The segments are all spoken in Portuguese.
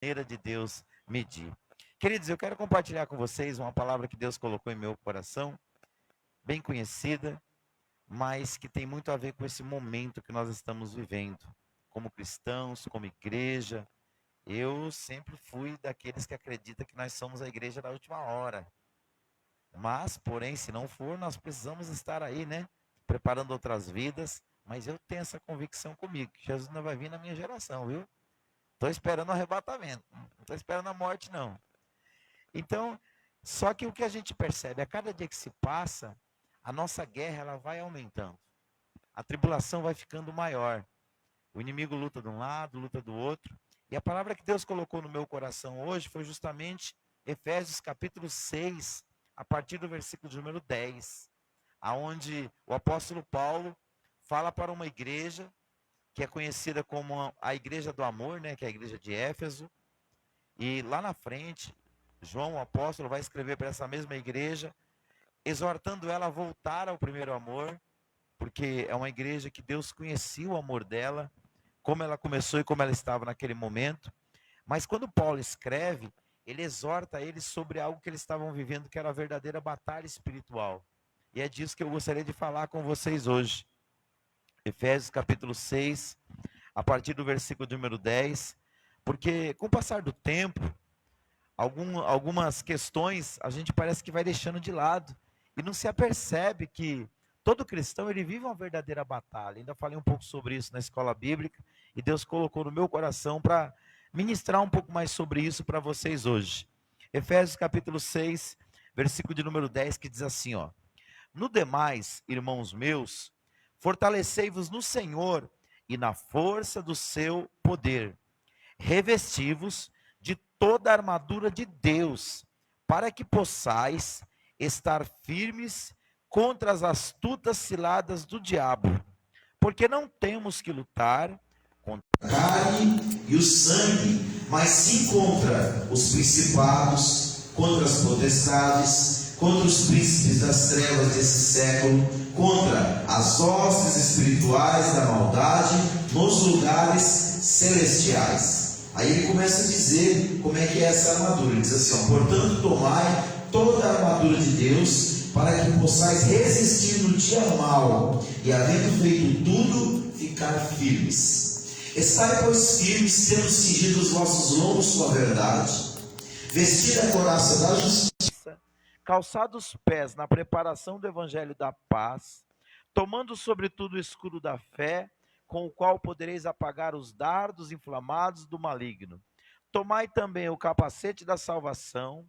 maneira de Deus medir. Queridos, eu quero compartilhar com vocês uma palavra que Deus colocou em meu coração, bem conhecida, mas que tem muito a ver com esse momento que nós estamos vivendo. Como cristãos, como igreja, eu sempre fui daqueles que acreditam que nós somos a igreja da última hora. Mas, porém, se não for, nós precisamos estar aí, né? Preparando outras vidas. Mas eu tenho essa convicção comigo, que Jesus não vai vir na minha geração, viu? Estou esperando o arrebatamento, não estou esperando a morte, não. Então, só que o que a gente percebe, a cada dia que se passa, a nossa guerra ela vai aumentando. A tribulação vai ficando maior. O inimigo luta de um lado, luta do outro. E a palavra que Deus colocou no meu coração hoje foi justamente Efésios capítulo 6, a partir do versículo de número 10, aonde o apóstolo Paulo fala para uma igreja que é conhecida como a igreja do amor, né, que é a igreja de Éfeso. E lá na frente, João, o apóstolo, vai escrever para essa mesma igreja, exortando ela a voltar ao primeiro amor, porque é uma igreja que Deus conhecia o amor dela, como ela começou e como ela estava naquele momento. Mas quando Paulo escreve, ele exorta eles sobre algo que eles estavam vivendo, que era a verdadeira batalha espiritual. E é disso que eu gostaria de falar com vocês hoje. Efésios capítulo 6, a partir do versículo de número 10, porque com o passar do tempo, algumas questões a gente parece que vai deixando de lado e não se apercebe que todo cristão ele vive uma verdadeira batalha. Ainda falei um pouco sobre isso na escola bíblica e Deus colocou no meu coração para ministrar um pouco mais sobre isso para vocês hoje. Efésios capítulo 6, versículo de número 10, que diz assim, ó: No demais, irmãos meus, fortalecei-vos no Senhor e na força do seu poder. Revesti-vos de toda a armadura de Deus, para que possais estar firmes contra as astutas ciladas do diabo. Porque não temos que lutar contra a carne e o sangue, mas sim contra os principados, contra as potestades, contra os príncipes das trevas desse século, contra as hostes espirituais da maldade nos lugares celestiais. Aí ele começa a dizer como é que é essa armadura. Ele diz assim, ó: portanto tomai toda a armadura de Deus, para que possais resistir no dia mau, e havendo feito tudo, ficar firmes. Estai, pois, firmes, tendo cingido os vossos lombos com a verdade, vestida a couraça da justiça, calçados os pés na preparação do evangelho da paz, tomando sobretudo o escudo da fé, com o qual podereis apagar os dardos inflamados do maligno. Tomai também o capacete da salvação,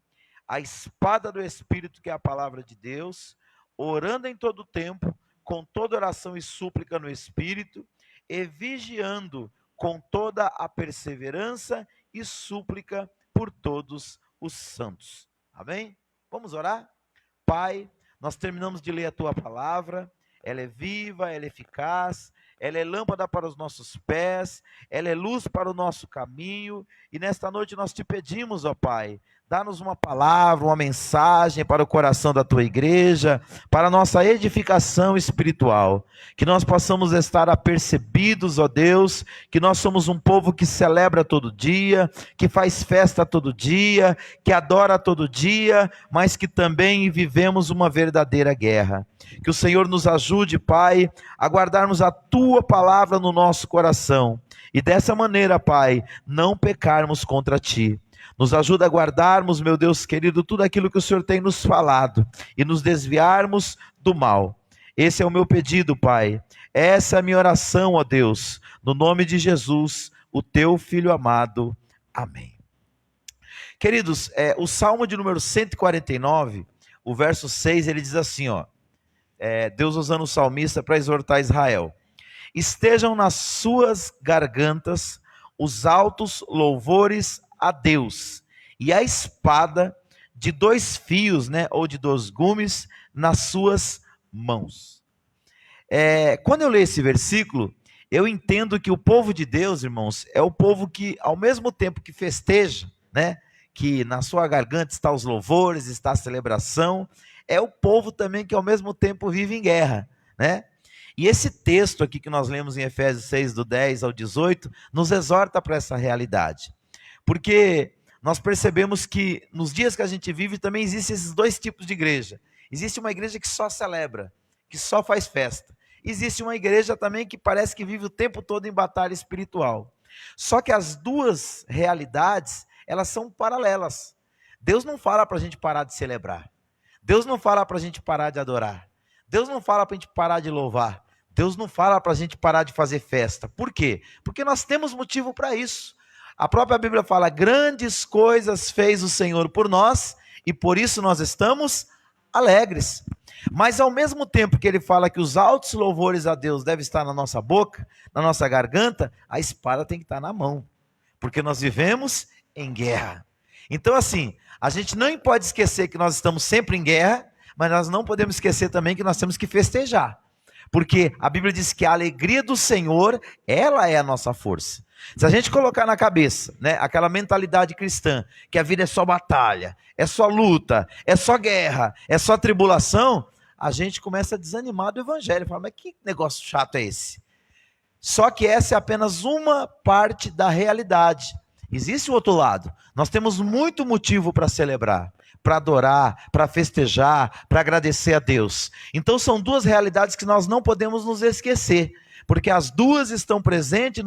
a espada do Espírito, que é a palavra de Deus, orando em todo tempo, com toda oração e súplica no Espírito, e vigiando com toda a perseverança e súplica por todos os santos. Amém? Vamos orar? Pai, nós terminamos de ler a tua palavra, ela é viva, ela é eficaz, ela é lâmpada para os nossos pés, ela é luz para o nosso caminho, e nesta noite nós te pedimos, ó Pai, dá-nos uma palavra, uma mensagem para o coração da tua igreja, para a nossa edificação espiritual, que nós possamos estar apercebidos, ó Deus, que nós somos um povo que celebra todo dia, que faz festa todo dia, que adora todo dia, mas que também vivemos uma verdadeira guerra. Que o Senhor nos ajude, Pai, a guardarmos a tua palavra no nosso coração, e dessa maneira, Pai, não pecarmos contra ti. Nos ajuda a guardarmos, meu Deus querido, tudo aquilo que o Senhor tem nos falado e nos desviarmos do mal. Esse é o meu pedido, Pai. Essa é a minha oração, ó Deus, no nome de Jesus, o teu Filho amado. Amém. Queridos, o Salmo de número 149, o verso 6, ele diz assim, ó, Deus usando o salmista para exortar Israel: estejam nas suas gargantas os altos louvores a Deus, e a espada de 2 fios, né, ou de 2 gumes, nas suas mãos. Quando eu leio esse versículo, eu entendo que o povo de Deus, irmãos, é o povo que, ao mesmo tempo que festeja, né, que na sua garganta está os louvores, está a celebração, é o povo também que ao mesmo tempo vive em guerra, né? E esse texto aqui que nós lemos em Efésios 6, do 10 ao 18, nos exorta para essa realidade. Porque nós percebemos que nos dias que a gente vive também existem esses dois tipos de igreja. Existe uma igreja que só celebra, que só faz festa. Existe uma igreja também que parece que vive o tempo todo em batalha espiritual. Só que as duas realidades, elas são paralelas. Deus não fala para a gente parar de celebrar. Deus não fala para a gente parar de adorar. Deus não fala para a gente parar de louvar. Deus não fala para a gente parar de fazer festa. Por quê? Porque nós temos motivo para isso. A própria Bíblia fala: grandes coisas fez o Senhor por nós, e por isso nós estamos alegres. Mas ao mesmo tempo que ele fala que os altos louvores a Deus devem estar na nossa boca, na nossa garganta, a espada tem que estar na mão, porque nós vivemos em guerra. Então assim, a gente não pode esquecer que nós estamos sempre em guerra, mas nós não podemos esquecer também que nós temos que festejar, porque a Bíblia diz que a alegria do Senhor, ela é a nossa força. Se a gente colocar na cabeça, né, aquela mentalidade cristã, que a vida é só batalha, é só luta, é só guerra, é só tribulação, a gente começa a desanimar do evangelho, fala: mas que negócio chato é esse? Só que essa é apenas uma parte da realidade. Existe o outro lado. Nós temos muito motivo para celebrar, para adorar, para festejar, para agradecer a Deus. Então são duas realidades que nós não podemos nos esquecer, porque as duas estão presentes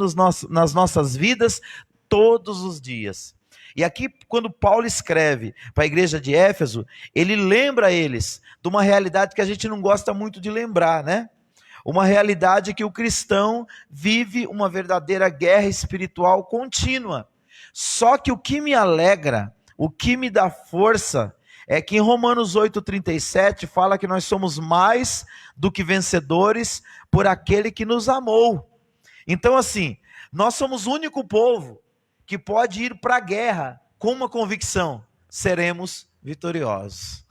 nas nossas vidas todos os dias. E aqui, quando Paulo escreve para a igreja de Éfeso, ele lembra eles de uma realidade que a gente não gosta muito de lembrar, né? Uma realidade que o cristão vive uma verdadeira guerra espiritual contínua. Só que o que me alegra, o que me dá força, é que em Romanos 8,37 fala que nós somos mais do que vencedores por aquele que nos amou. Então assim, nós somos o único povo que pode ir para a guerra com uma convicção: seremos vitoriosos.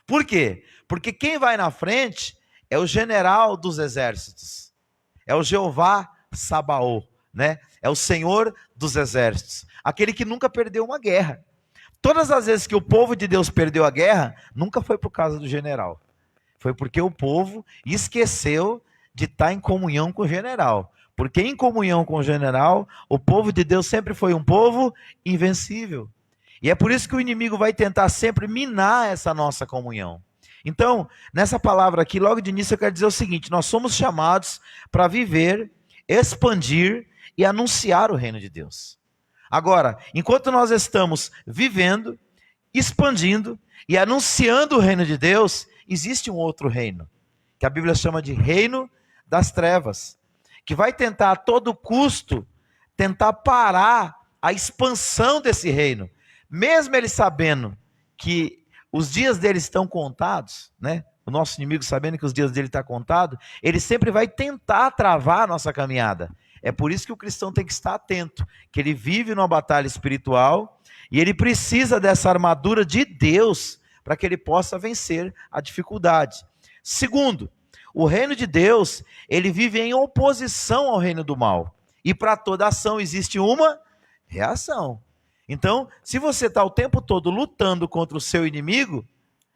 Por quê? Porque quem vai na frente é o general dos exércitos, é o Jeová Sabaó, né? É o Senhor dos exércitos, aquele que nunca perdeu uma guerra. Todas as vezes que o povo de Deus perdeu a guerra, nunca foi por causa do general, foi porque o povo esqueceu de estar em comunhão com o general. Porque em comunhão com o general, o povo de Deus sempre foi um povo invencível. E é por isso que o inimigo vai tentar sempre minar essa nossa comunhão. Então, nessa palavra aqui, logo de início eu quero dizer o seguinte: nós somos chamados para viver, expandir e anunciar o reino de Deus. Agora, enquanto nós estamos vivendo, expandindo e anunciando o reino de Deus, existe um outro reino, que a Bíblia chama de reino das trevas, que vai tentar a todo custo, tentar parar a expansão desse reino, mesmo ele sabendo que os dias dele estão contados, né? O nosso inimigo sabendo que os dias dele estão contados, ele sempre vai tentar travar a nossa caminhada. É por isso que o cristão tem que estar atento, que ele vive numa batalha espiritual, e ele precisa dessa armadura de Deus, para que ele possa vencer a dificuldade. Segundo, o reino de Deus, ele vive em oposição ao reino do mal. E para toda ação existe uma reação. Então, se você está o tempo todo lutando contra o seu inimigo,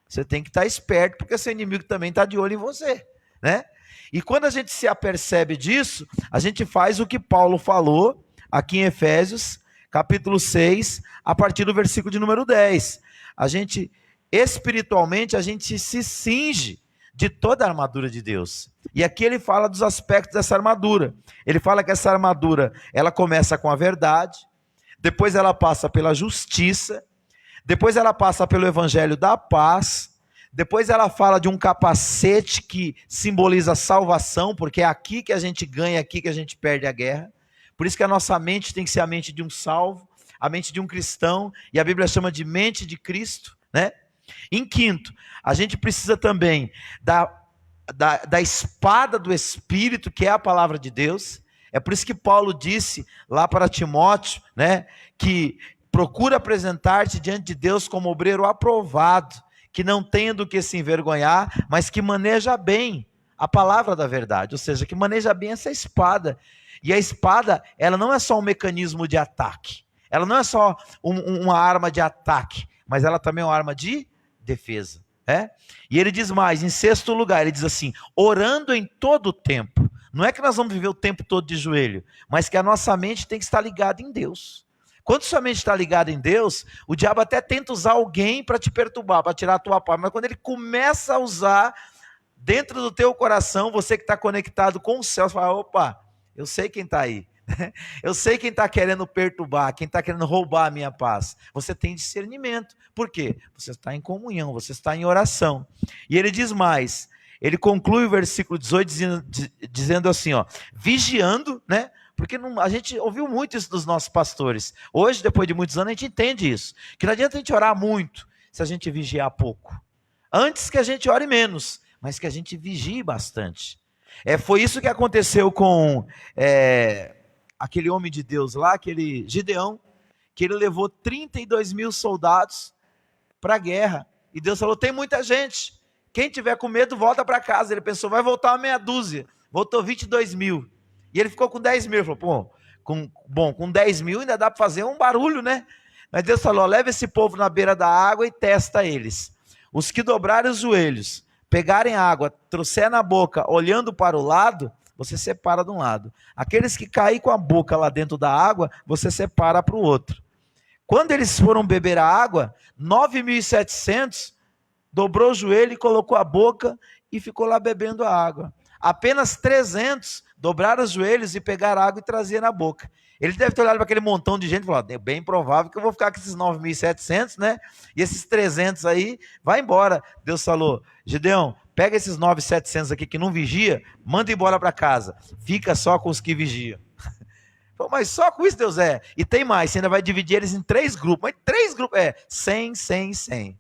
você tem que estar esperto, porque seu inimigo também está de olho em você, né? E quando a gente se apercebe disso, a gente faz o que Paulo falou aqui em Efésios, capítulo 6, a partir do versículo de número 10. A gente, espiritualmente, a gente se cinge de toda a armadura de Deus. E aqui ele fala dos aspectos dessa armadura. Ele fala que essa armadura, ela começa com a verdade, depois ela passa pela justiça, depois ela passa pelo evangelho da paz, depois ela fala de um capacete que simboliza salvação, porque é aqui que a gente ganha, aqui que a gente perde a guerra. Por isso que a nossa mente tem que ser a mente de um salvo, a mente de um cristão, e a Bíblia chama de mente de Cristo, né? Em quinto, a gente precisa também da espada do Espírito, que é a palavra de Deus. É por isso que Paulo disse lá para Timóteo, né, que procura apresentar-te diante de Deus como obreiro aprovado, que não tenha do que se envergonhar, mas que maneja bem a palavra da verdade, ou seja, que maneja bem essa espada. E a espada, ela não é só um mecanismo de ataque, ela não é só uma arma de ataque, mas ela também é uma arma de defesa. E ele diz mais, em sexto lugar, ele diz assim: orando em todo o tempo. Não é que nós vamos viver o tempo todo de joelho, mas que a nossa mente tem que estar ligada em Deus. Quando sua mente está ligada em Deus, o diabo até tenta usar alguém para te perturbar, para tirar a tua paz, mas quando ele começa a usar dentro do teu coração, você que está conectado com o céu, você fala, opa, eu sei quem está aí. Eu sei quem está querendo perturbar, quem está querendo roubar a minha paz. Você tem discernimento. Por quê? Você está em comunhão, você está em oração. E ele diz mais, ele conclui o versículo 18 dizendo assim, ó, vigiando, né? Porque a gente ouviu muito isso dos nossos pastores. Hoje, depois de muitos anos, a gente entende isso. Que não adianta a gente orar muito se a gente vigiar pouco. Antes que a gente ore menos, mas que a gente vigie bastante. Foi isso que aconteceu com aquele homem de Deus lá, aquele Gideão, que ele levou 32 mil soldados para a guerra. E Deus falou, tem muita gente. Quem tiver com medo, volta para casa. Ele pensou, vai voltar uma meia dúzia. Voltou 22 mil. E ele ficou com 10 mil. Ele falou, com 10 mil ainda dá para fazer um barulho, né? Mas Deus falou, leva esse povo na beira da água e testa eles. Os que dobrarem os joelhos, pegarem água, trouxer na boca, olhando para o lado, você separa de um lado. Aqueles que caírem com a boca lá dentro da água, você separa para o outro. Quando eles foram beber a água, 9.700 dobrou o joelho e colocou a boca e ficou lá bebendo a água. Apenas 300 dobraram os joelhos e pegaram a água e traziam na boca. Ele deve ter olhado para aquele montão de gente e falado, é bem provável que eu vou ficar com esses 9.700, né? E esses 300 aí, vai embora. Deus falou, Gideão, pega esses 9.700 aqui que não vigia, manda embora para casa. Fica só com os que vigiam. Mas só com isso, Deus E tem mais, você ainda vai dividir eles em 3 grupos. Mas 3 grupos, 100, 100, 100.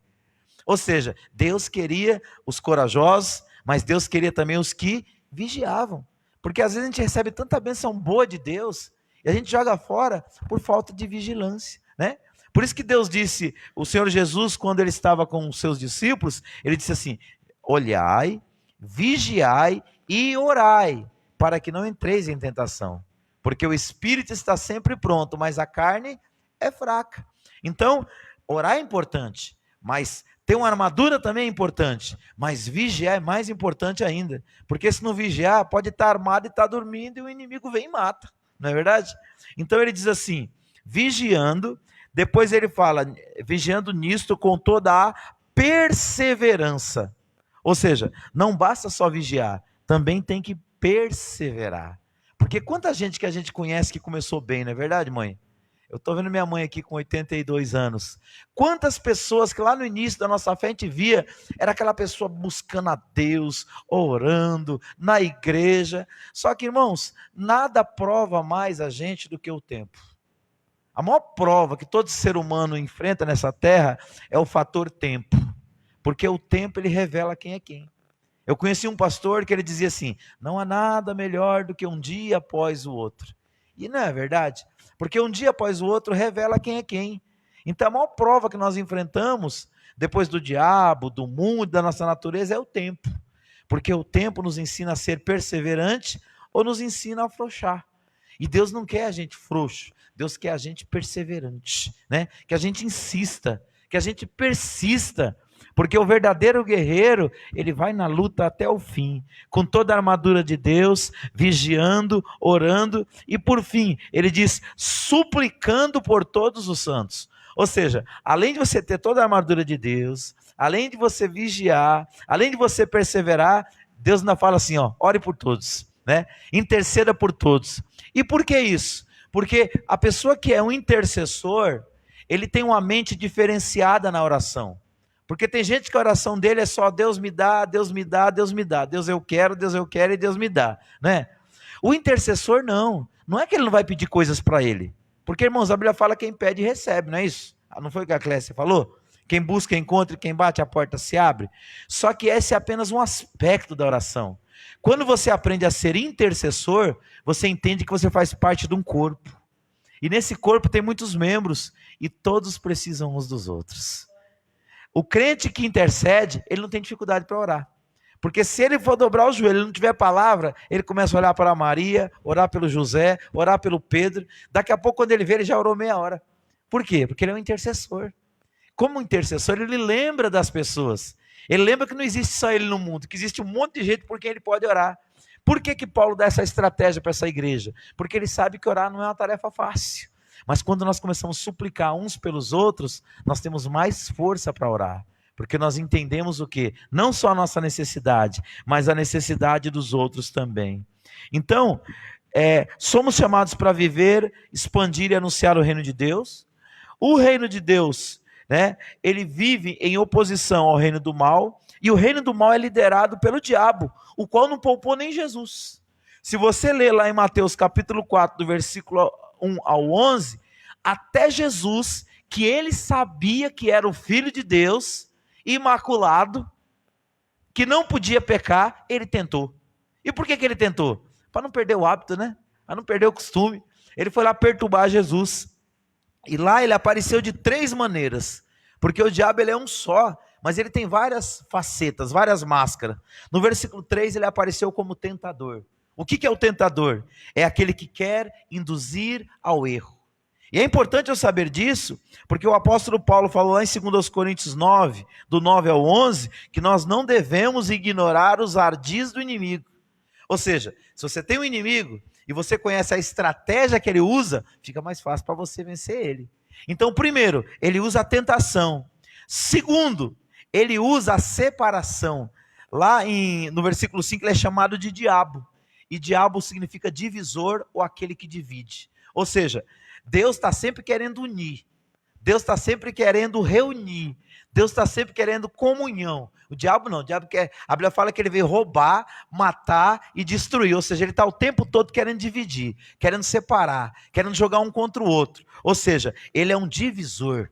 Ou seja, Deus queria os corajosos, mas Deus queria também os que vigiavam. Porque às vezes a gente recebe tanta bênção boa de Deus, e a gente joga fora por falta de vigilância, né? Por isso que Deus disse, o Senhor Jesus, quando ele estava com os seus discípulos, ele disse assim, olhai, vigiai e orai, para que não entreis em tentação. Porque o espírito está sempre pronto, mas a carne é fraca. Então, orar é importante, mas ter uma armadura também é importante, mas vigiar é mais importante ainda, porque se não vigiar, pode estar armado e estar dormindo e o inimigo vem e mata, não é verdade? Então ele diz assim, vigiando, depois ele fala, vigiando nisto com toda a perseverança, ou seja, não basta só vigiar, também tem que perseverar, porque quanta gente que a gente conhece que começou bem, não é verdade, mãe? Eu estou vendo minha mãe aqui com 82 anos. Quantas pessoas que lá no início da nossa fé a gente via, era aquela pessoa buscando a Deus, orando, na igreja. Só que, irmãos, nada prova mais a gente do que o tempo. A maior prova que todo ser humano enfrenta nessa terra é o fator tempo. Porque o tempo ele revela quem é quem. Eu conheci um pastor que ele dizia assim, não há nada melhor do que um dia após o outro. E não é verdade? Porque um dia após o outro revela quem é quem. Então a maior prova que nós enfrentamos, depois do diabo, do mundo, da nossa natureza, é o tempo. Porque o tempo nos ensina a ser perseverante ou nos ensina a afrouxar. E Deus não quer a gente frouxo, Deus quer a gente perseverante, né? Que a gente insista, que a gente persista. Porque o verdadeiro guerreiro, ele vai na luta até o fim, com toda a armadura de Deus, vigiando, orando, e por fim, ele diz, suplicando por todos os santos. Ou seja, além de você ter toda a armadura de Deus, além de você vigiar, além de você perseverar, Deus ainda fala assim, ó, ore por todos, né? Interceda por todos. E por que isso? Porque a pessoa que é um intercessor, ele tem uma mente diferenciada na oração. Porque tem gente que a oração dele é só Deus me dá, Deus me dá, Deus me dá. Deus eu quero e Deus me dá, né? O intercessor não é que ele não vai pedir coisas para ele. Porque, irmãos, a Bíblia fala quem pede recebe, não é isso? Não foi o que a Clécia falou? Quem busca encontra e quem bate a porta se abre. Só que esse é apenas um aspecto da oração. Quando você aprende a ser intercessor, você entende que você faz parte de um corpo. E nesse corpo tem muitos membros e todos precisam uns dos outros. O crente que intercede, ele não tem dificuldade para orar. Porque se ele for dobrar o joelho, ele não tiver palavra, ele começa a olhar para a Maria, orar pelo José, orar pelo Pedro. Daqui a pouco, quando ele vê, ele já orou meia hora. Por quê? Porque ele é um intercessor. Como intercessor, ele lembra das pessoas. Ele lembra que não existe só ele no mundo, que existe um monte de gente por quem ele pode orar. Por que Paulo dá essa estratégia para essa igreja? Porque ele sabe que orar não é uma tarefa fácil. Mas quando nós começamos a suplicar uns pelos outros, nós temos mais força para orar. Porque nós entendemos o quê? Não só a nossa necessidade, mas a necessidade dos outros também. Então, somos chamados para viver, expandir e anunciar o reino de Deus. O reino de Deus, né, ele vive em oposição ao reino do mal, e o reino do mal é liderado pelo diabo, o qual não poupou nem Jesus. Se você ler lá em Mateus capítulo 4, do versículo 1 ao 11, até Jesus, que ele sabia que era o Filho de Deus, imaculado, que não podia pecar, ele tentou. E por que ele tentou? Para não perder o hábito, né? Para não perder o costume. Ele foi lá perturbar Jesus. E lá ele apareceu de 3 maneiras. Porque o diabo ele é um só, mas ele tem várias facetas, várias máscaras. No versículo 3 ele apareceu como tentador. O que é o tentador? É aquele que quer induzir ao erro. E é importante eu saber disso, porque o apóstolo Paulo falou lá em 2 Coríntios 9, do 9 ao 11, que nós não devemos ignorar os ardis do inimigo. Ou seja, se você tem um inimigo e você conhece a estratégia que ele usa, fica mais fácil para você vencer ele. Então, primeiro, ele usa a tentação. Segundo, ele usa a separação. Lá no versículo 5 ele é chamado de diabo. E diabo significa divisor ou aquele que divide. Ou seja, Deus está sempre querendo unir, Deus está sempre querendo reunir, Deus está sempre querendo comunhão. O diabo não, o diabo quer, a Bíblia fala que ele veio roubar, matar e destruir, ou seja, ele está o tempo todo querendo dividir, querendo separar, querendo jogar um contra o outro, ou seja, ele é um divisor.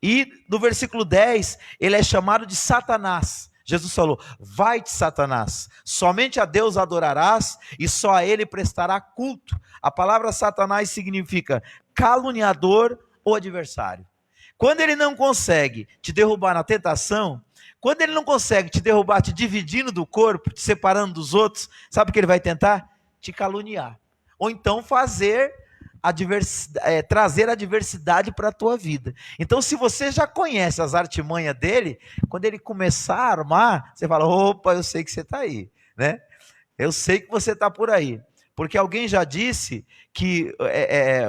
E no versículo 10, ele é chamado de Satanás. Jesus falou, vai-te Satanás, somente a Deus adorarás e só a ele prestará culto. A palavra Satanás significa caluniador ou adversário. Quando ele não consegue te derrubar na tentação, quando ele não consegue te derrubar te dividindo do corpo, te separando dos outros, sabe o que ele vai tentar? Te caluniar. Ou então trazer a adversidade para a tua vida. Então, se você já conhece as artimanhas dele, quando ele começar a armar, você fala, opa, eu sei que você está aí, né? Eu sei que você está por aí. Porque alguém já disse que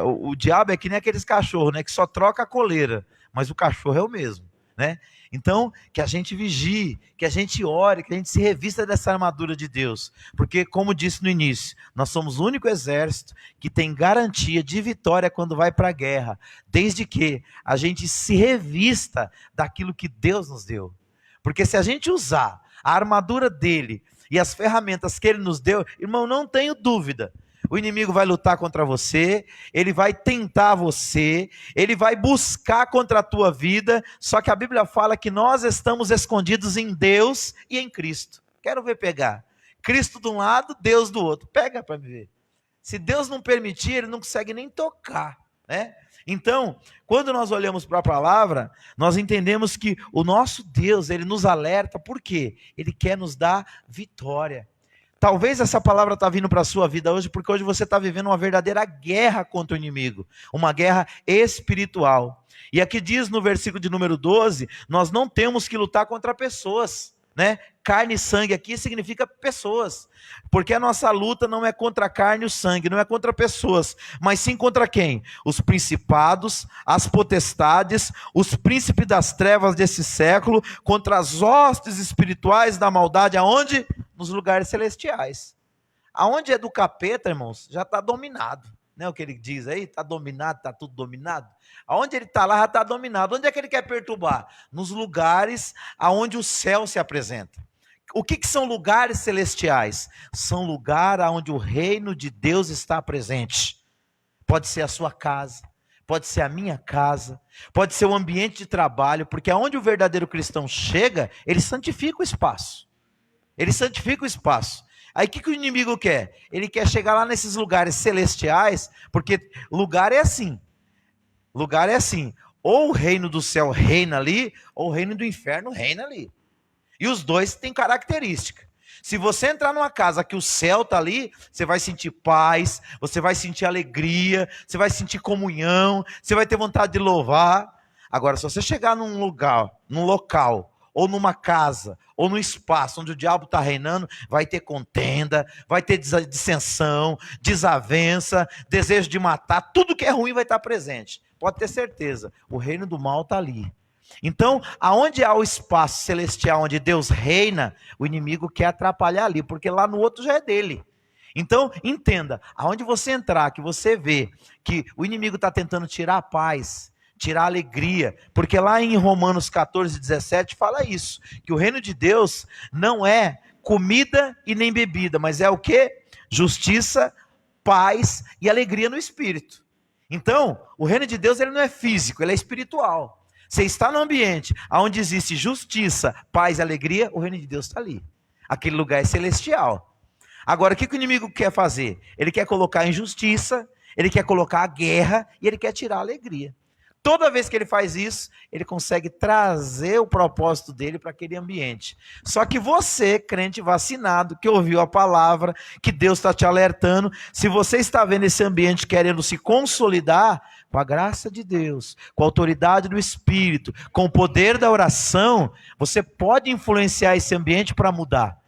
o diabo é que nem aqueles cachorros, né? Que só troca a coleira, mas o cachorro é o mesmo, né? Então, que a gente vigie, que a gente ore, que a gente se revista dessa armadura de Deus. Porque, como disse no início, nós somos o único exército que tem garantia de vitória quando vai para a guerra, desde que a gente se revista daquilo que Deus nos deu. Porque se a gente usar a armadura dele e as ferramentas que ele nos deu, irmão, não tenho dúvida, o inimigo vai lutar contra você, ele vai tentar você, ele vai buscar contra a tua vida, só que a Bíblia fala que nós estamos escondidos em Deus e em Cristo. Quero ver pegar. Cristo de um lado, Deus do outro. Pega para me ver. Se Deus não permitir, ele não consegue nem tocar, né? Então, quando nós olhamos para a palavra, nós entendemos que o nosso Deus, ele nos alerta, por quê? Ele quer nos dar vitória. Talvez essa palavra está vindo para a sua vida hoje, porque hoje você está vivendo uma verdadeira guerra contra o inimigo, uma guerra espiritual. E aqui diz no versículo de número 12, nós não temos que lutar contra pessoas, né? Carne e sangue aqui significa pessoas, porque a nossa luta não é contra a carne e o sangue, não é contra pessoas, mas sim contra quem? Os principados, as potestades, os príncipes das trevas desse século, contra as hostes espirituais da maldade, aonde? Nos lugares celestiais. Aonde é do capeta, irmãos, já está dominado, né? O que ele diz aí, está dominado, está tudo dominado. Aonde ele está lá já está dominado. Onde é que ele quer perturbar? Nos lugares aonde o céu se apresenta. O que são lugares celestiais? São lugares onde o reino de Deus está presente. Pode ser a sua casa, pode ser a minha casa, pode ser o ambiente de trabalho, porque aonde o verdadeiro cristão chega, ele santifica o espaço. Ele santifica o espaço. Aí o que o inimigo quer? Ele quer chegar lá nesses lugares celestiais, porque lugar é assim. Lugar é assim. Ou o reino do céu reina ali, ou o reino do inferno reina ali. E os dois têm característica. Se você entrar numa casa que o céu está ali, você vai sentir paz, você vai sentir alegria, você vai sentir comunhão, você vai ter vontade de louvar. Agora, se você chegar num local ou numa casa, ou no espaço onde o diabo está reinando, vai ter contenda, vai ter dissensão, desavença, desejo de matar, tudo que é ruim vai estar presente. Pode ter certeza, o reino do mal está ali. Então, aonde há o espaço celestial, onde Deus reina, o inimigo quer atrapalhar ali, porque lá no outro já é dele. Então, entenda, aonde você entrar, que você vê que o inimigo está tentando tirar a paz, tirar a alegria, porque lá em Romanos 14, 17 fala isso, que o reino de Deus não é comida e nem bebida, mas é o quê? Justiça, paz e alegria no Espírito. Então, o reino de Deus ele não é físico, ele é espiritual. Você está no ambiente onde existe justiça, paz e alegria, o reino de Deus está ali. Aquele lugar é celestial. Agora, o que o inimigo quer fazer? Ele quer colocar injustiça, ele quer colocar a guerra e ele quer tirar a alegria. Toda vez que ele faz isso, ele consegue trazer o propósito dele para aquele ambiente. Só que você, crente vacinado, que ouviu a palavra, que Deus está te alertando, se você está vendo esse ambiente querendo se consolidar, com a graça de Deus, com a autoridade do Espírito, com o poder da oração, você pode influenciar esse ambiente para mudar.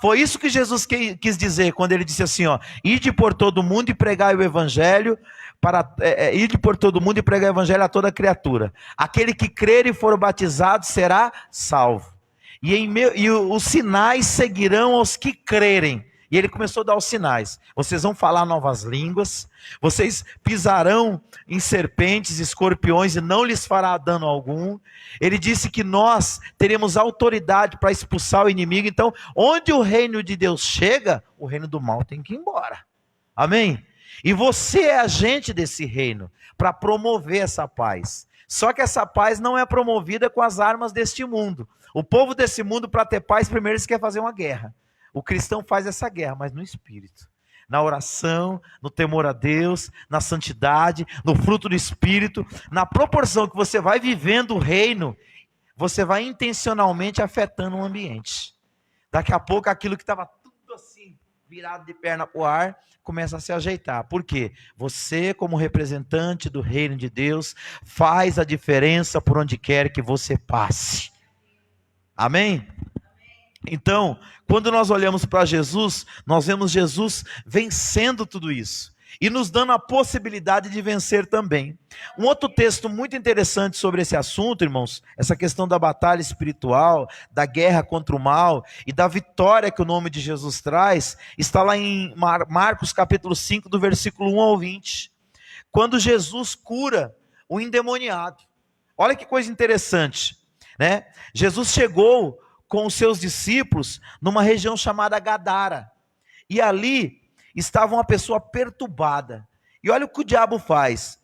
Foi isso que Jesus quis dizer quando ele disse assim, ó, ide por todo mundo e pregai o evangelho, ide por todo mundo e pregai o evangelho a toda criatura. Aquele que crer e for batizado será salvo. E os sinais seguirão aos que crerem. E ele começou a dar os sinais. Vocês vão falar novas línguas, vocês pisarão em serpentes, escorpiões e não lhes fará dano algum. Ele disse que nós teremos autoridade para expulsar o inimigo. Então, onde o reino de Deus chega, o reino do mal tem que ir embora. Amém? E você é agente desse reino para promover essa paz. Só que essa paz não é promovida com as armas deste mundo. O povo desse mundo, para ter paz, primeiro eles querem fazer uma guerra. O cristão faz essa guerra, mas no espírito, na oração, no temor a Deus, na santidade, no fruto do espírito, na proporção que você vai vivendo o reino, você vai intencionalmente afetando o ambiente. Daqui a pouco aquilo que estava tudo assim, virado de perna para o ar, começa a se ajeitar. Por quê? Você, como representante do reino de Deus, faz a diferença por onde quer que você passe. Amém? Então, quando nós olhamos para Jesus, nós vemos Jesus vencendo tudo isso e nos dando a possibilidade de vencer também. Um outro texto muito interessante sobre esse assunto, irmãos, essa questão da batalha espiritual, da guerra contra o mal e da vitória que o nome de Jesus traz, está lá em Marcos capítulo 5, do versículo 1 ao 20, quando Jesus cura o endemoniado. Olha que coisa interessante, né? Jesus chegou com os seus discípulos numa região chamada Gadara, e ali estava uma pessoa perturbada, e olha o que o diabo faz,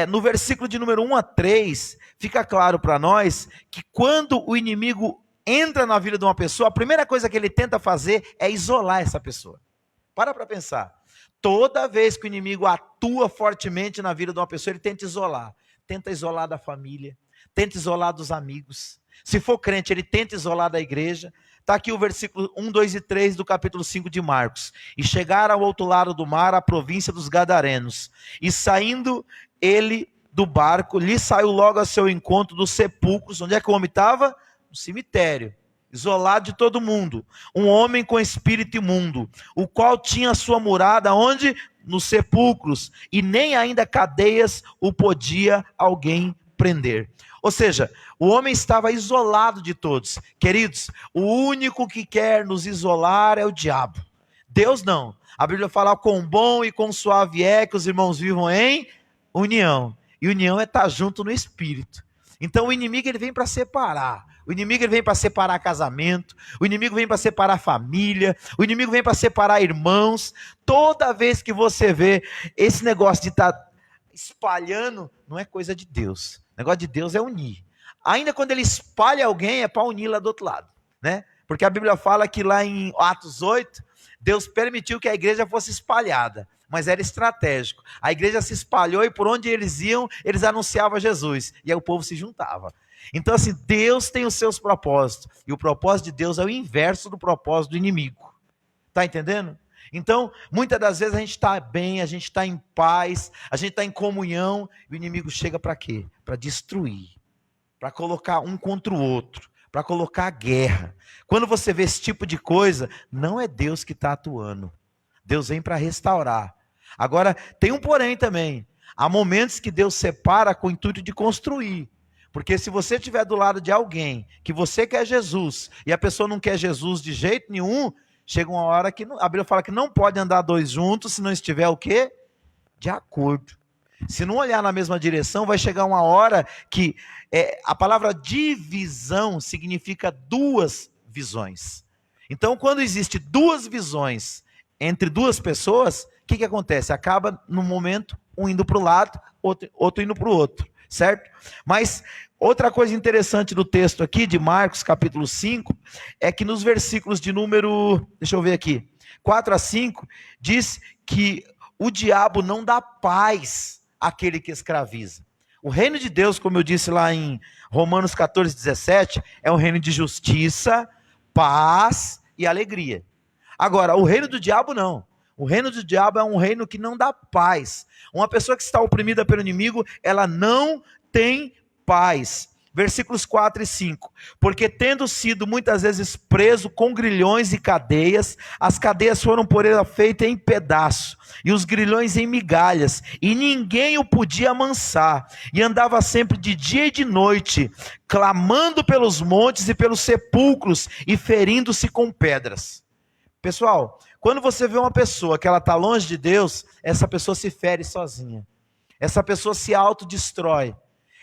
no versículo de número 1 a 3, fica claro para nós, que quando o inimigo entra na vida de uma pessoa, a primeira coisa que ele tenta fazer é isolar essa pessoa. Para pensar, toda vez que o inimigo atua fortemente na vida de uma pessoa, ele tenta isolar da família, tenta isolar dos amigos. Se for crente, ele tenta isolar da igreja. Está aqui o versículo 1, 2 e 3 do capítulo 5 de Marcos. E chegaram ao outro lado do mar, a província dos Gadarenos. E saindo ele do barco, lhe saiu logo a seu encontro dos sepulcros. Onde é que o homem estava? No cemitério, isolado de todo mundo. Um homem com espírito imundo, o qual tinha sua morada onde? Nos sepulcros. E nem ainda cadeias o podia alguém prender. Ou seja, o homem estava isolado de todos. Queridos, o único que quer nos isolar é o diabo. Deus não. A Bíblia fala: quão bom e quão suave é que os irmãos vivam em união. E união é estar junto no espírito. Então o inimigo ele vem para separar. O inimigo ele vem para separar casamento. O inimigo vem para separar família. O inimigo vem para separar irmãos. Toda vez que você vê esse negócio de estar espalhando, não é coisa de Deus. O negócio de Deus é unir. Ainda quando ele espalha alguém, é para unir lá do outro lado, né? Porque a Bíblia fala que lá em Atos 8, Deus permitiu que a igreja fosse espalhada, mas era estratégico. A igreja se espalhou e por onde eles iam, eles anunciavam Jesus, e aí o povo se juntava. Então assim, Deus tem os seus propósitos, e o propósito de Deus é o inverso do propósito do inimigo. Está entendendo? Então, muitas das vezes a gente está bem, a gente está em paz, a gente está em comunhão, e o inimigo chega para quê? Para destruir, para colocar um contra o outro, para colocar a guerra. Quando você vê esse tipo de coisa, não é Deus que está atuando. Deus vem para restaurar. Agora, tem um porém também. Há momentos que Deus separa com o intuito de construir. Porque se você estiver do lado de alguém que você quer Jesus e a pessoa não quer Jesus de jeito nenhum, chega uma hora que a Bíblia fala que não pode andar dois juntos se não estiver o quê? De acordo. Se não olhar na mesma direção, vai chegar uma hora que a palavra divisão significa duas visões. Então, quando existe duas visões entre duas pessoas, o que acontece? Acaba no momento um indo para o lado, outro indo para o outro, certo? Mas outra coisa interessante do texto aqui de Marcos capítulo 5 é que nos versículos de número, deixa eu ver aqui, 4 a 5, diz que o diabo não dá paz àquele que escraviza. O reino de Deus, como eu disse lá em Romanos 14, 17, é um reino de justiça, paz e alegria. Agora, o reino do diabo não. O reino do diabo é um reino que não dá paz. Uma pessoa que está oprimida pelo inimigo, ela não tem paz. Versículos 4 e 5. Porque tendo sido muitas vezes preso com grilhões e cadeias, as cadeias foram por ele feitas em pedaços, e os grilhões em migalhas, e ninguém o podia amansar, e andava sempre de dia e de noite, clamando pelos montes e pelos sepulcros, e ferindo-se com pedras. Pessoal, quando você vê uma pessoa que ela está longe de Deus, essa pessoa se fere sozinha. Essa pessoa se autodestrói.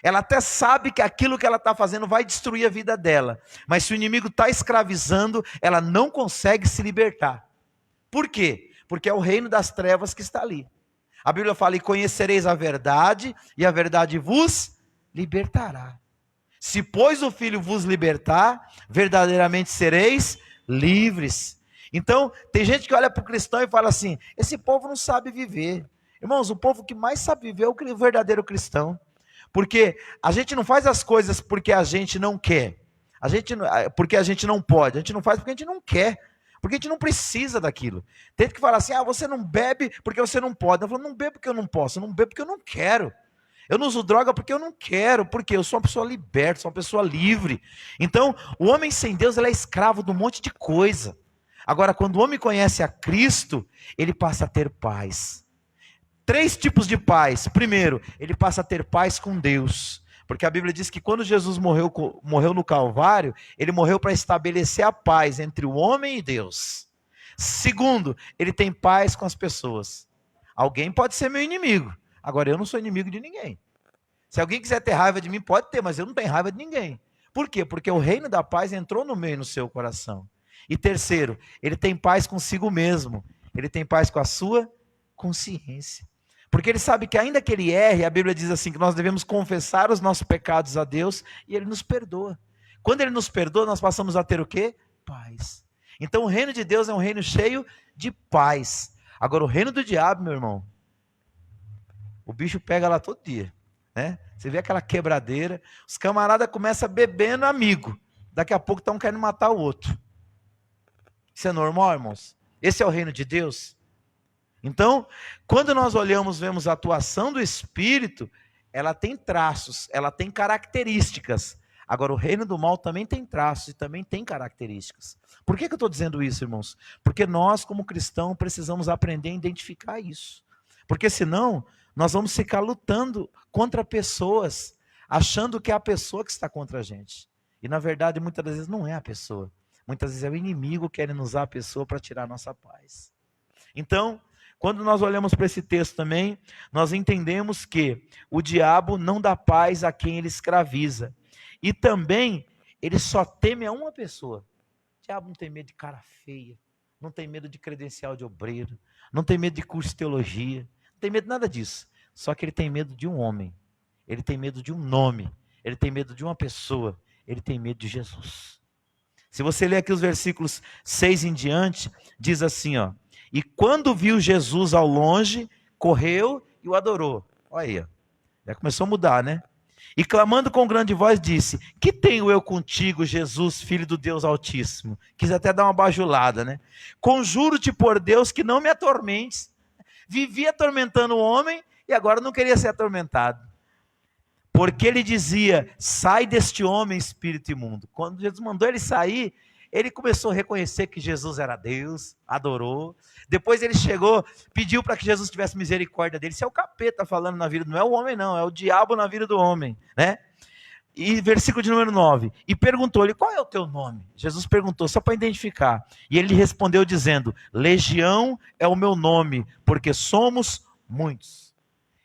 Ela até sabe que aquilo que ela está fazendo vai destruir a vida dela. Mas se o inimigo está escravizando, ela não consegue se libertar. Por quê? Porque é o reino das trevas que está ali. A Bíblia fala, e conhecereis a verdade, e a verdade vos libertará. Se pois o Filho vos libertar, verdadeiramente sereis livres. Então, tem gente que olha para o cristão e fala assim, esse povo não sabe viver. Irmãos, o povo que mais sabe viver é o verdadeiro cristão. Porque a gente não faz as coisas porque a gente não quer. Porque a gente não pode. A gente não faz porque a gente não quer. Porque a gente não precisa daquilo. Tem que falar assim, você não bebe porque você não pode. Eu falo, não bebo porque eu não posso. Eu não bebo porque eu não quero. Eu não uso droga porque eu não quero. Porque eu sou uma pessoa liberta, sou uma pessoa livre. Então, o homem sem Deus, ele é escravo de um monte de coisa. Agora, quando o homem conhece a Cristo, ele passa a ter paz. 3 tipos de paz. Primeiro, ele passa a ter paz com Deus. Porque a Bíblia diz que quando Jesus morreu no Calvário, ele morreu para estabelecer a paz entre o homem e Deus. Segundo, ele tem paz com as pessoas. Alguém pode ser meu inimigo. Agora, eu não sou inimigo de ninguém. Se alguém quiser ter raiva de mim, pode ter, mas eu não tenho raiva de ninguém. Por quê? Porque o reino da paz entrou no meio no seu coração. E terceiro, ele tem paz consigo mesmo. Ele tem paz com a sua consciência. Porque ele sabe que ainda que ele erre, a Bíblia diz assim, que nós devemos confessar os nossos pecados a Deus, e ele nos perdoa. Quando ele nos perdoa, nós passamos a ter o quê? Paz. Então o reino de Deus é um reino cheio de paz. Agora o reino do diabo, meu irmão, o bicho pega lá todo dia, né? Você vê aquela quebradeira, os camaradas começam bebendo amigo, daqui a pouco estão querendo matar o outro. Isso é normal, irmãos? Esse é o reino de Deus? Então, quando nós olhamos, vemos a atuação do Espírito, ela tem traços, ela tem características. Agora, o reino do mal também tem traços e também tem características. Por que eu estou dizendo isso, irmãos? Porque nós, como cristãos, precisamos aprender a identificar isso. Porque senão, nós vamos ficar lutando contra pessoas, achando que é a pessoa que está contra a gente. E, na verdade, muitas das vezes não é a pessoa. Muitas vezes é o inimigo querendo usar a pessoa para tirar a nossa paz. Então, quando nós olhamos para esse texto também, nós entendemos que o diabo não dá paz a quem ele escraviza. E também, ele só teme a uma pessoa. O diabo não tem medo de cara feia, não tem medo de credencial de obreiro, não tem medo de curso de teologia, não tem medo de nada disso. Só que ele tem medo de um homem, ele tem medo de um nome, ele tem medo de uma pessoa, ele tem medo de Jesus. Se você ler aqui os versículos 6 em diante, diz assim, ó. E quando viu Jesus ao longe, correu e o adorou. Olha aí, ó. Já começou a mudar, né? E clamando com grande voz disse, que tenho eu contigo, Jesus, Filho do Deus Altíssimo? Quis até dar uma bajulada, né? Conjuro-te por Deus que não me atormentes. Vivia atormentando o homem e agora não queria ser atormentado. porque ele dizia: sai deste homem, espírito imundo. Quando Jesus mandou ele sair, ele começou a reconhecer que Jesus era Deus, adorou. Depois ele chegou, pediu para que Jesus tivesse misericórdia dele. Isso é o capeta falando na vida, não é o homem não, é o diabo na vida do homem, né? E versículo de número 9, e perguntou-lhe: qual é o teu nome? Jesus perguntou só para identificar, e ele respondeu dizendo: Legião é o meu nome, porque somos muitos.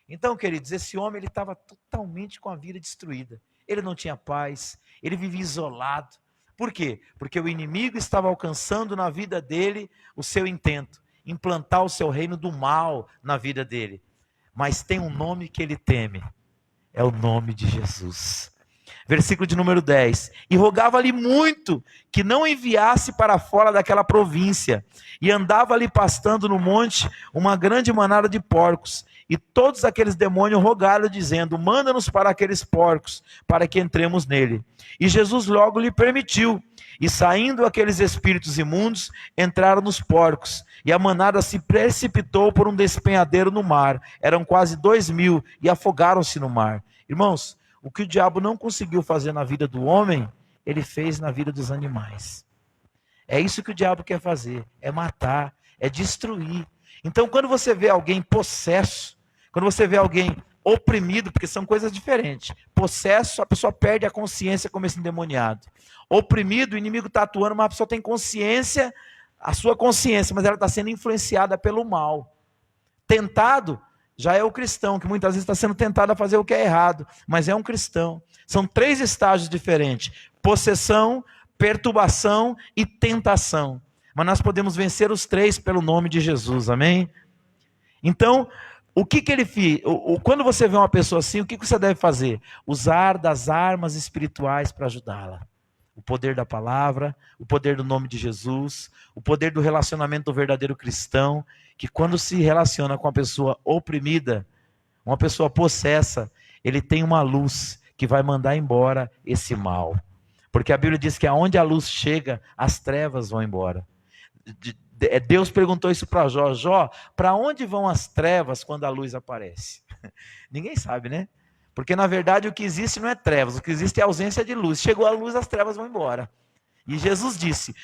Então, queridos, esse homem ele estava totalmente com a vida destruída, ele não tinha paz, ele vivia isolado. Por quê? Porque o inimigo estava alcançando na vida dele o seu intento, implantar o seu reino do mal na vida dele. Mas tem um nome que ele teme, é o nome de Jesus. Versículo de número 10, e rogava-lhe muito que não enviasse para fora daquela província, e andava ali pastando no monte uma grande manada de porcos, e todos aqueles demônios rogaram, dizendo: manda-nos para aqueles porcos, para que entremos nele. E Jesus logo lhe permitiu, e saindo aqueles espíritos imundos, entraram nos porcos, e a manada se precipitou por um despenhadeiro no mar, eram quase 2.000, e afogaram-se no mar. Irmãos, o que o diabo não conseguiu fazer na vida do homem, ele fez na vida dos animais. É isso que o diabo quer fazer, é matar, é destruir. Então, quando você vê alguém possesso, quando você vê alguém oprimido, porque são coisas diferentes. Possesso, a pessoa perde a consciência como esse endemoniado. Oprimido, o inimigo está atuando, mas a pessoa tem consciência, a sua consciência, mas ela está sendo influenciada pelo mal. Tentado, já é o cristão, que muitas vezes está sendo tentado a fazer o que é errado, mas é um cristão. São 3 estágios diferentes: possessão, perturbação e tentação. Mas nós podemos vencer os 3 pelo nome de Jesus, amém? Então, o que ele fez? Quando você vê uma pessoa assim, o que você deve fazer? Usar das armas espirituais para ajudá-la. O poder da palavra, o poder do nome de Jesus, o poder do relacionamento do verdadeiro cristão, que quando se relaciona com uma pessoa oprimida, uma pessoa possessa, ele tem uma luz que vai mandar embora esse mal. Porque a Bíblia diz que aonde a luz chega, as trevas vão embora. Deus perguntou isso para Jó: Jó, para onde vão as trevas quando a luz aparece? Ninguém sabe, né? Porque na verdade o que existe não é trevas, o que existe é ausência de luz. Chegou a luz, as trevas vão embora. E Jesus disse,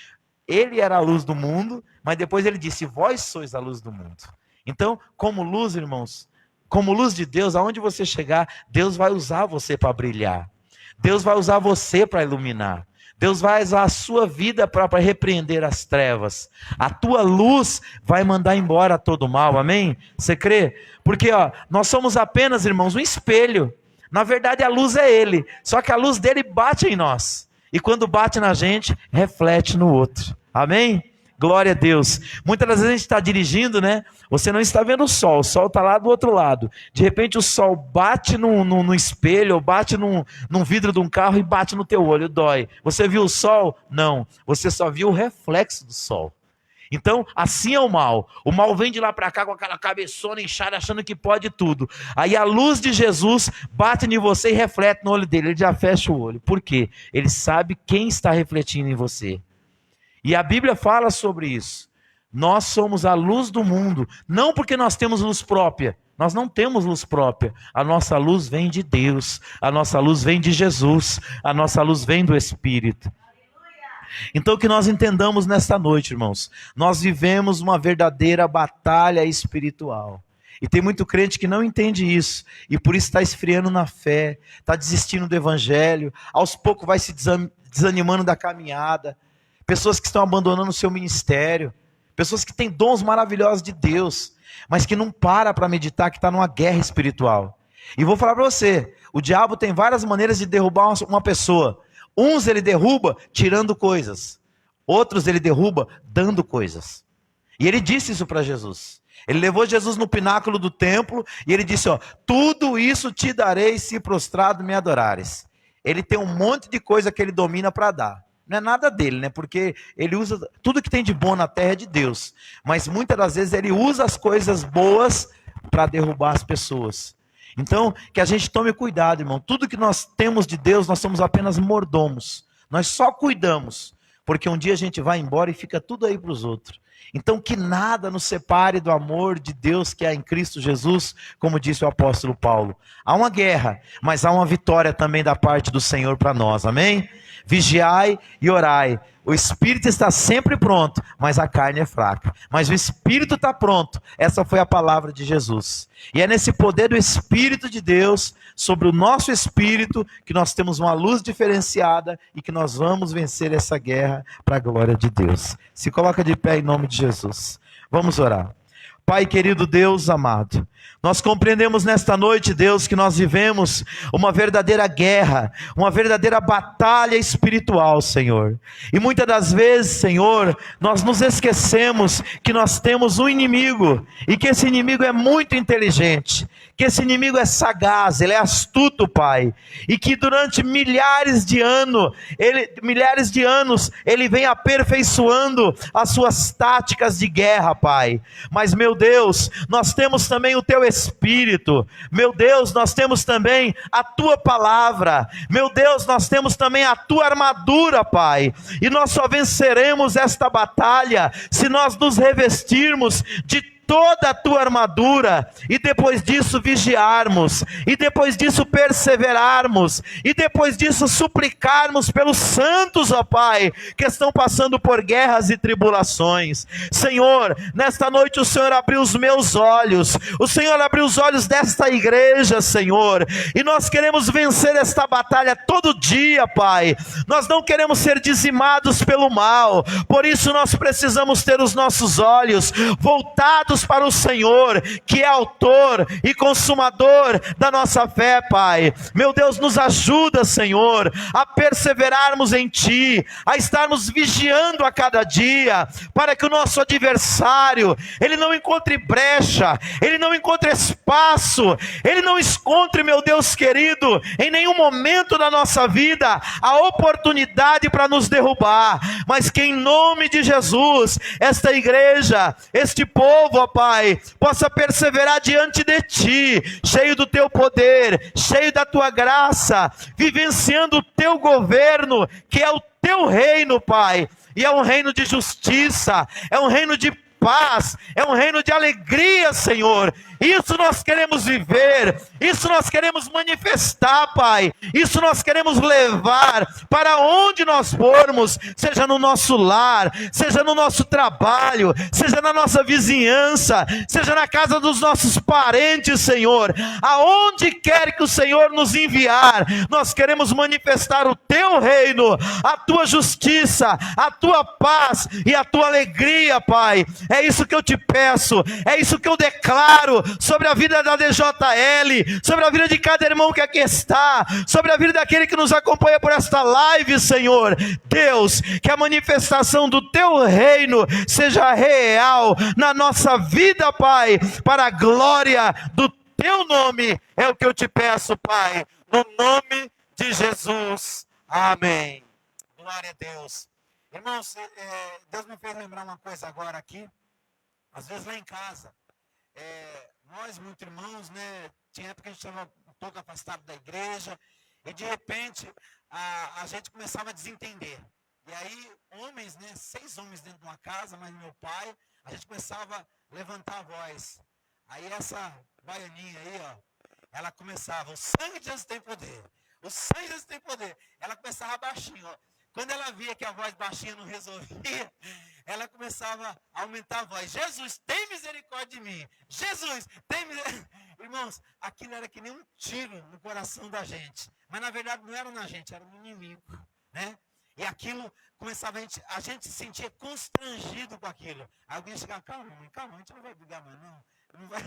ele era a luz do mundo, mas depois ele disse: vós sois a luz do mundo. Então, como luz, irmãos, como luz de Deus, aonde você chegar, Deus vai usar você para brilhar. Deus vai usar você para iluminar. Deus vai usar a sua vida para repreender as trevas. A tua luz vai mandar embora todo o mal, amém? Você crê? Porque nós somos apenas, irmãos, um espelho. Na verdade a luz é Ele, só que a luz dele bate em nós. E quando bate na gente, reflete no outro, amém? Glória a Deus. Muitas das vezes a gente está dirigindo, né? Você não está vendo o sol está lá do outro lado. De repente o sol bate no espelho, ou bate num vidro de um carro e bate no teu olho, dói. Você viu o sol? Não, você só viu o reflexo do sol. Então, assim é o mal. O mal vem de lá para cá com aquela cabeçona inchada, achando que pode tudo. Aí a luz de Jesus bate em você e reflete no olho dele. Ele já fecha o olho. Por quê? Ele sabe quem está refletindo em você. E a Bíblia fala sobre isso. Nós somos a luz do mundo. Não porque nós temos luz própria. Nós não temos luz própria. A nossa luz vem de Deus. A nossa luz vem de Jesus. A nossa luz vem do Espírito. Então que nós entendamos nesta noite, irmãos, nós vivemos uma verdadeira batalha espiritual, e tem muito crente que não entende isso, e por isso está esfriando na fé, está desistindo do evangelho, aos poucos vai se desanimando da caminhada, pessoas que estão abandonando o seu ministério, pessoas que têm dons maravilhosos de Deus, mas que não para meditar que está numa guerra espiritual. E vou falar para você, o diabo tem várias maneiras de derrubar uma pessoa. Uns ele derruba tirando coisas, outros ele derruba dando coisas. E ele disse isso para Jesus. Ele levou Jesus no pináculo do templo e ele disse: tudo isso te darei se prostrado me adorares. Ele tem um monte de coisa que ele domina para dar. Não é nada dele, né? Porque ele usa tudo que tem de bom na terra é de Deus. Mas muitas das vezes ele usa as coisas boas para derrubar as pessoas. Então, que a gente tome cuidado, irmão. Tudo que nós temos de Deus, nós somos apenas mordomos. Nós só cuidamos, porque um dia a gente vai embora e fica tudo aí para os outros. Então que nada nos separe do amor de Deus que há em Cristo Jesus, como disse o apóstolo Paulo. Há uma guerra, mas há uma vitória também da parte do Senhor para nós, amém? Vigiai e orai. O espírito está sempre pronto, mas a carne é fraca. Mas o espírito está pronto. Essa foi a palavra de Jesus. E é nesse poder do Espírito de Deus, sobre o nosso espírito, que nós temos uma luz diferenciada e que nós vamos vencer essa guerra para a glória de Deus. Se coloca de pé em nome de Jesus. Vamos orar. Pai querido, Deus amado, nós compreendemos nesta noite, Deus, que nós vivemos uma verdadeira guerra, uma verdadeira batalha espiritual, Senhor. E muitas das vezes, Senhor, nós nos esquecemos que nós temos um inimigo, e que esse inimigo é muito inteligente, que esse inimigo é sagaz, ele é astuto, Pai, e que durante milhares de anos, ele vem aperfeiçoando as suas táticas de guerra, Pai. Mas, meu Deus, nós temos também o Teu Espírito, meu Deus, nós temos também a Tua Palavra, meu Deus, nós temos também a Tua armadura, Pai, e nós só venceremos esta batalha se nós nos revestirmos de toda a tua armadura, e depois disso vigiarmos, e depois disso perseverarmos, e depois disso suplicarmos pelos santos, ó Pai, que estão passando por guerras e tribulações. Senhor, nesta noite o Senhor abriu os meus olhos, o Senhor abriu os olhos desta igreja, Senhor, e nós queremos vencer esta batalha todo dia, Pai. Nós não queremos ser dizimados pelo mal, por isso nós precisamos ter os nossos olhos voltados para o Senhor, que é autor e consumador da nossa fé, Pai. Meu Deus, nos ajuda, Senhor, a perseverarmos em Ti, a estarmos vigiando a cada dia, para que o nosso adversário, ele não encontre brecha, ele não encontre espaço, ele não encontre, meu Deus querido, em nenhum momento da nossa vida, a oportunidade para nos derrubar, mas que em nome de Jesus, esta igreja, este povo, ó Pai, possa perseverar diante de Ti, cheio do Teu poder, cheio da Tua graça, vivenciando o Teu governo, que é o Teu reino, Pai, e é um reino de justiça, é um reino de paz, é um reino de alegria, Senhor. Isso nós queremos viver, isso nós queremos manifestar, Pai, isso nós queremos levar para onde nós formos, seja no nosso lar, seja no nosso trabalho, seja na nossa vizinhança, seja na casa dos nossos parentes, Senhor, aonde quer que o Senhor nos enviar, nós queremos manifestar o Teu reino, a Tua justiça, a Tua paz e a Tua alegria, Pai. É isso que eu Te peço, é isso que eu declaro sobre a vida da DJL, sobre a vida de cada irmão que aqui está, sobre a vida daquele que nos acompanha por esta live, Senhor. Deus, que a manifestação do Teu reino seja real na nossa vida, Pai, para a glória do Teu nome, é o que eu Te peço, Pai, no nome de Jesus, amém. Glória a Deus. Irmãos, Deus me fez lembrar uma coisa agora aqui, às vezes lá em casa, nós, muitos irmãos, né, tinha época que a gente estava um pouco afastado da igreja, e de repente a gente começava a desentender. E aí, homens, né, 6 homens dentro de uma casa, mas meu pai, a gente começava a levantar a voz. Aí essa baianinha aí, ó, ela começava, o sangue de Jesus tem poder, o sangue de Jesus tem poder. Ela começava baixinho, ó. Quando ela via que a voz baixinha não resolvia, ela começava a aumentar a voz. Jesus, tem misericórdia de mim. Jesus, tem misericórdia. Irmãos, aquilo era que nem um tiro no coração da gente. Mas na verdade não era na gente, era no inimigo, né? E aquilo começava a gente se sentia constrangido com aquilo. Aí alguém chegava, calma, a gente não vai brigar mais não. Não vai,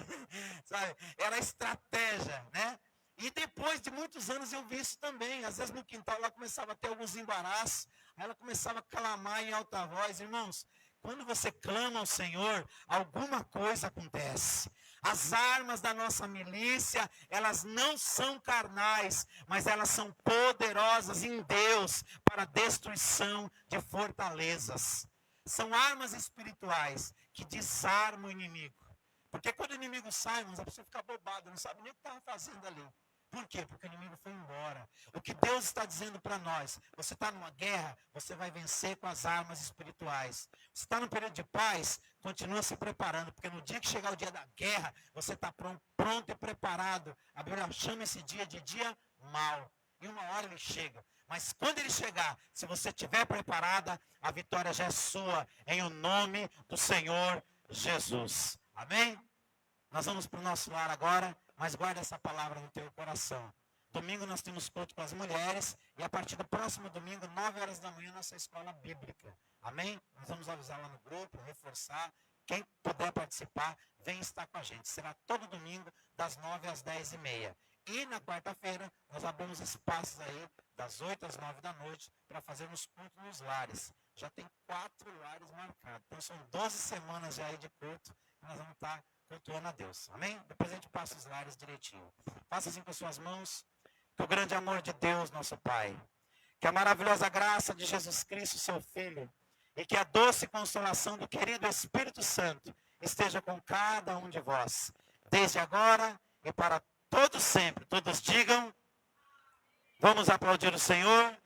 sabe? Era estratégia, né? E depois de muitos anos eu vi isso também. Às vezes no quintal ela começava a ter alguns embaraços. Aí ela começava a clamar em alta voz. Irmãos, quando você clama ao Senhor, alguma coisa acontece. As armas da nossa milícia, elas não são carnais, mas elas são poderosas em Deus para a destruição de fortalezas. São armas espirituais que desarmam o inimigo. Porque quando o inimigo sai, irmãos, a pessoa fica bobada, não sabe nem o que estava fazendo ali. Por quê? Porque o inimigo foi embora. O que Deus está dizendo para nós, você está numa guerra, você vai vencer com as armas espirituais. Você está num período de paz, continua se preparando, porque no dia que chegar o dia da guerra, você está pronto e preparado. A Bíblia chama esse dia de dia mau. E uma hora ele chega. Mas quando ele chegar, se você estiver preparada, a vitória já é sua, em o nome do Senhor Jesus. Amém? Nós vamos para o nosso lar agora, mas guarda essa palavra no teu coração. Domingo nós temos culto com as mulheres e a partir do próximo domingo, 9 horas da manhã, nossa escola bíblica. Amém? Nós vamos avisar lá no grupo, reforçar. Quem puder participar, vem estar com a gente. Será todo domingo, das 9 às 10h30. E na quarta-feira, nós abrimos espaços aí, das 8 às 9 da noite, para fazermos culto nos lares. Já tem 4 lares marcados. Então são 12 semanas já aí de culto que nós vamos estar cultuando a Deus. Amém? Depois a gente passa os lares direitinho. Faça assim com as suas mãos. Que o grande amor de Deus, nosso Pai, que a maravilhosa graça de Jesus Cristo, seu Filho, e que a doce consolação do querido Espírito Santo esteja com cada um de vós, desde agora e para todos sempre. Todos digam, vamos aplaudir o Senhor.